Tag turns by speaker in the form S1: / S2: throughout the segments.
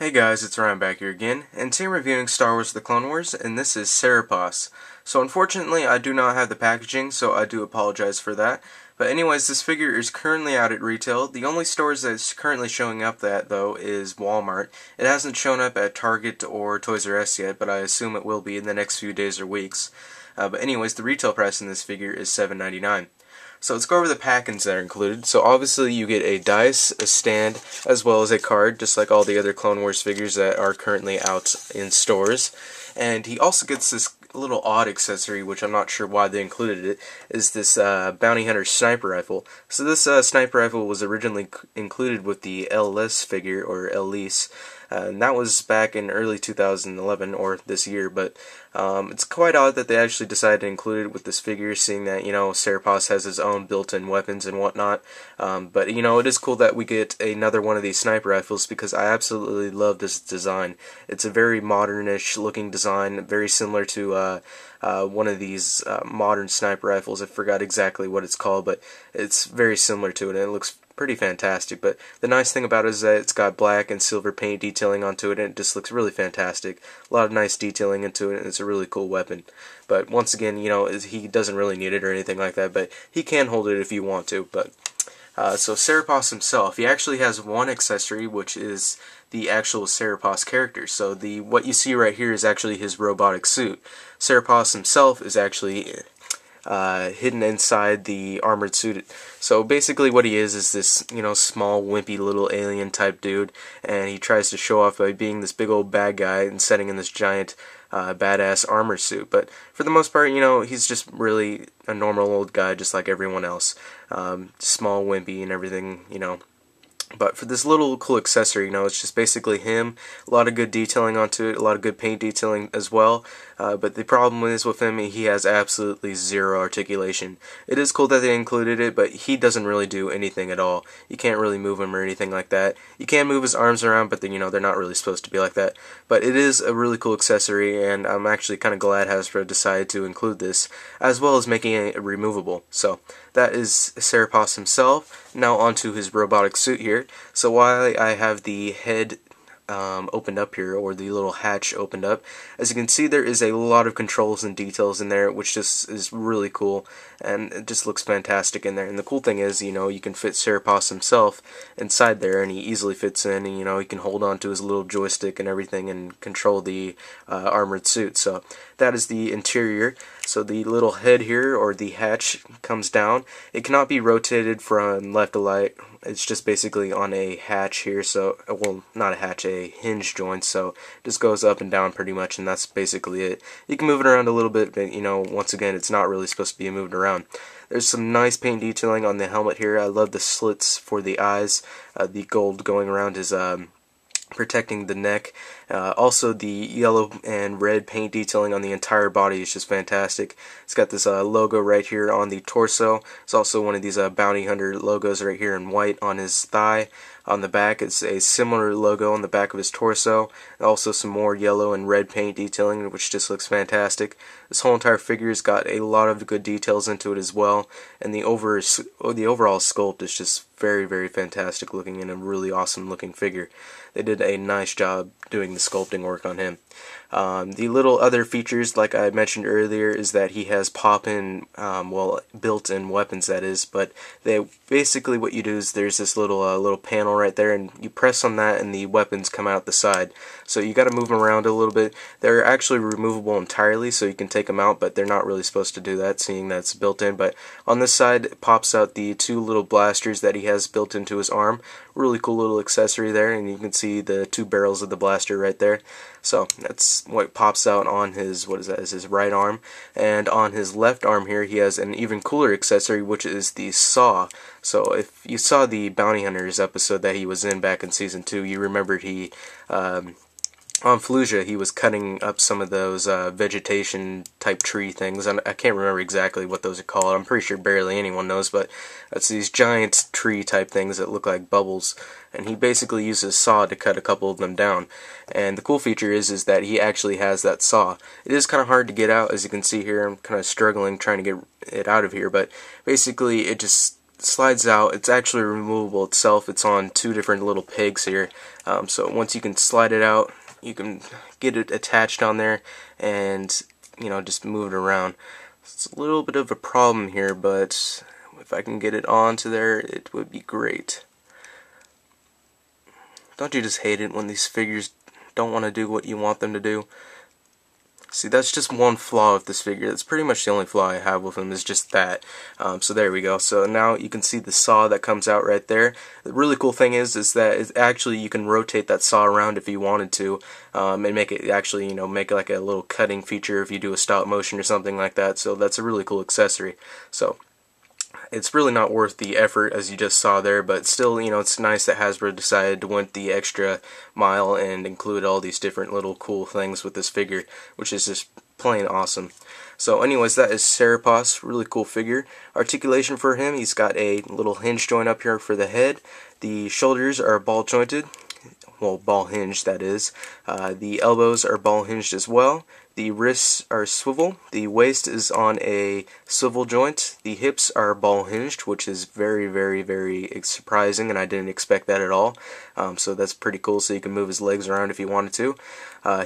S1: Hey guys, it's Ryan back here again, and today I'm reviewing Star Wars The Clone Wars, and this is Seripas. So unfortunately, I do not have the packaging, so I do apologize for that. But anyways, this figure is currently out at retail. The only stores that it's currently showing up at, though, is Walmart. It hasn't shown up at Target or Toys R Us yet, but I assume it will be in the next few days or weeks. But anyways, the retail price in this figure is $7.99. So let's go over the packings that are included. So obviously you get a dice, a stand, as well as a card, just like all the other Clone Wars figures that are currently out in stores. And he also gets this little odd accessory, which I'm not sure why they included it, is this Bounty Hunter sniper rifle. So this sniper rifle was originally included with the LS figure, or LS, and that was back in early 2011, or this year, but it's quite odd that they actually decided to include it with this figure, seeing that, Seripas has his own built-in weapons and whatnot. But, it is cool that we get another one of these sniper rifles, because I absolutely love this design. It's a very modernish looking design, very similar to one of these modern sniper rifles. I forgot exactly what it's called, but it's very similar to it, and it looks pretty fantastic. But the nice thing about it is that it's got black and silver paint detailing onto it, and it just looks really fantastic. A lot of nice detailing into it, and it's a really cool weapon. But once again, he doesn't really need it or anything like that, but he can hold it if you want to. But so Seripas himself, he actually has one accessory, which is the actual Seripas character. So what you see right here is actually his robotic suit. Seripas himself is actually hidden inside the armored suit. So basically what he is this, small, wimpy little alien type dude, and he tries to show off by being this big old bad guy and setting in this giant badass armor suit. But for the most part, he's just really a normal old guy, just like everyone else. Small, wimpy, and everything, But for this little cool accessory, it's just basically him. A lot of good detailing onto it, a lot of good paint detailing as well. But the problem is with him, he has absolutely zero articulation. It is cool that they included it, but he doesn't really do anything at all. You can't really move him or anything like that. You can move his arms around, but then, they're not really supposed to be like that. But it is a really cool accessory, and I'm actually kind of glad Hasbro decided to include this, as well as making it removable. So that is Seripas himself. Now onto his robotic suit here. So while I have the head opened up here, or the little hatch opened up, as you can see, there is a lot of controls and details in there, which just is really cool, and it just looks fantastic in there. And the cool thing is, you can fit Seripas himself inside there, and he easily fits in, and he can hold on to his little joystick and everything and control the armored suit. So that is the interior. So the little head here, or the hatch, comes down. It cannot be rotated from left to right. It's just basically on a hatch here, so, well, not a hatch, a hinge joint, so it just goes up and down pretty much, and that's basically it. You can move it around a little bit, but, once again, it's not really supposed to be moved around. There's some nice paint detailing on the helmet here. I love the slits for the eyes, the gold going around his protecting the neck. Also, the yellow and red paint detailing on the entire body is just fantastic. It's got this logo right here on the torso. It's also one of these Bounty Hunter logos right here in white on his thigh. On the back, it's a similar logo on the back of his torso. Also some more yellow and red paint detailing, which just looks fantastic. This whole entire figure's got a lot of good details into it as well, and the overall sculpt is just very, very fantastic looking, and a really awesome looking figure. They did a nice job doing the sculpting work on him. The little other features, like I mentioned earlier, is that he has pop-in, built-in weapons, that is, but basically what you do is there's this little panel right there, and you press on that and the weapons come out the side. So you got to move them around a little bit. They're actually removable entirely, so you can take them out, but they're not really supposed to do that, seeing that it's built in. But on this side, it pops out the two little blasters that he has built into his arm. Really cool little accessory there, and you can see the two barrels of the blaster right there. So that's what pops out on his, his right arm. And on his left arm here, he has an even cooler accessory, which is the saw. So if you saw the Bounty Hunters episode that he was in back in Season 2, you remembered he, on Fallujah, he was cutting up some of those vegetation type tree things. I can't remember exactly what those are called. I'm pretty sure barely anyone knows, but it's these giant tree type things that look like bubbles. And he basically uses a saw to cut a couple of them down. And the cool feature is that he actually has that saw. It is kind of hard to get out, as you can see here. I'm kind of struggling trying to get it out of here, but basically it just slides out. It's actually removable itself. It's on two different little pegs here. So once you can slide it out, you can get it attached on there and, you know, just move it around. It's a little bit of a problem here, but if I can get it onto there, it would be great. Don't you just hate it when these figures don't want to do what you want them to do? See, that's just one flaw with this figure. That's pretty much the only flaw I have with him, is just that. So there we go. So now you can see the saw that comes out right there. The really cool thing is that actually you can rotate that saw around if you wanted to, and make it actually, you know, make like a little cutting feature if you do a stop motion or something like that. So that's a really cool accessory. So it's really not worth the effort, as you just saw there, but still, you know, it's nice that Hasbro decided to went the extra mile and include all these different little cool things with this figure, which is just plain awesome. So anyways, that is Seripas, really cool figure. Articulation for him, he's got a little hinge joint up here for the head. The shoulders are ball jointed, well, ball hinged, that is. The elbows are ball hinged as well. The wrists are swivel. The waist is on a swivel joint. The hips are ball hinged, which is very, very, very surprising, and I didn't expect that at all. So that's pretty cool, so you can move his legs around if you wanted to.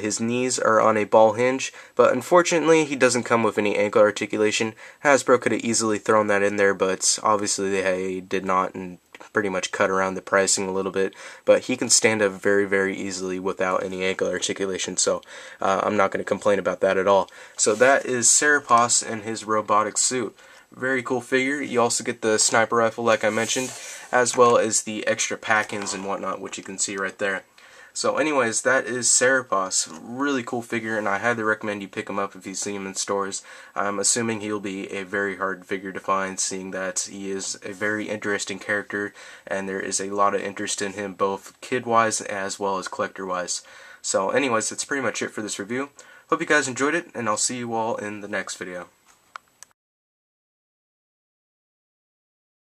S1: His knees are on a ball hinge, but unfortunately he doesn't come with any ankle articulation. Hasbro could have easily thrown that in there, but obviously they did not, and pretty much cut around the pricing a little bit, but he can stand up very, very easily without any ankle articulation, so I'm not going to complain about that at all. So that is Seripas in his robotic suit. Very cool figure. You also get the sniper rifle like I mentioned, as well as the extra pack-ins and whatnot, which you can see right there. So anyways, that is Seripas. Really cool figure, and I highly recommend you pick him up if you see him in stores. I'm assuming he'll be a very hard figure to find, seeing that he is a very interesting character, and there is a lot of interest in him, both kid-wise as well as collector-wise. So anyways, that's pretty much it for this review. Hope you guys enjoyed it, and I'll see you all in the next video.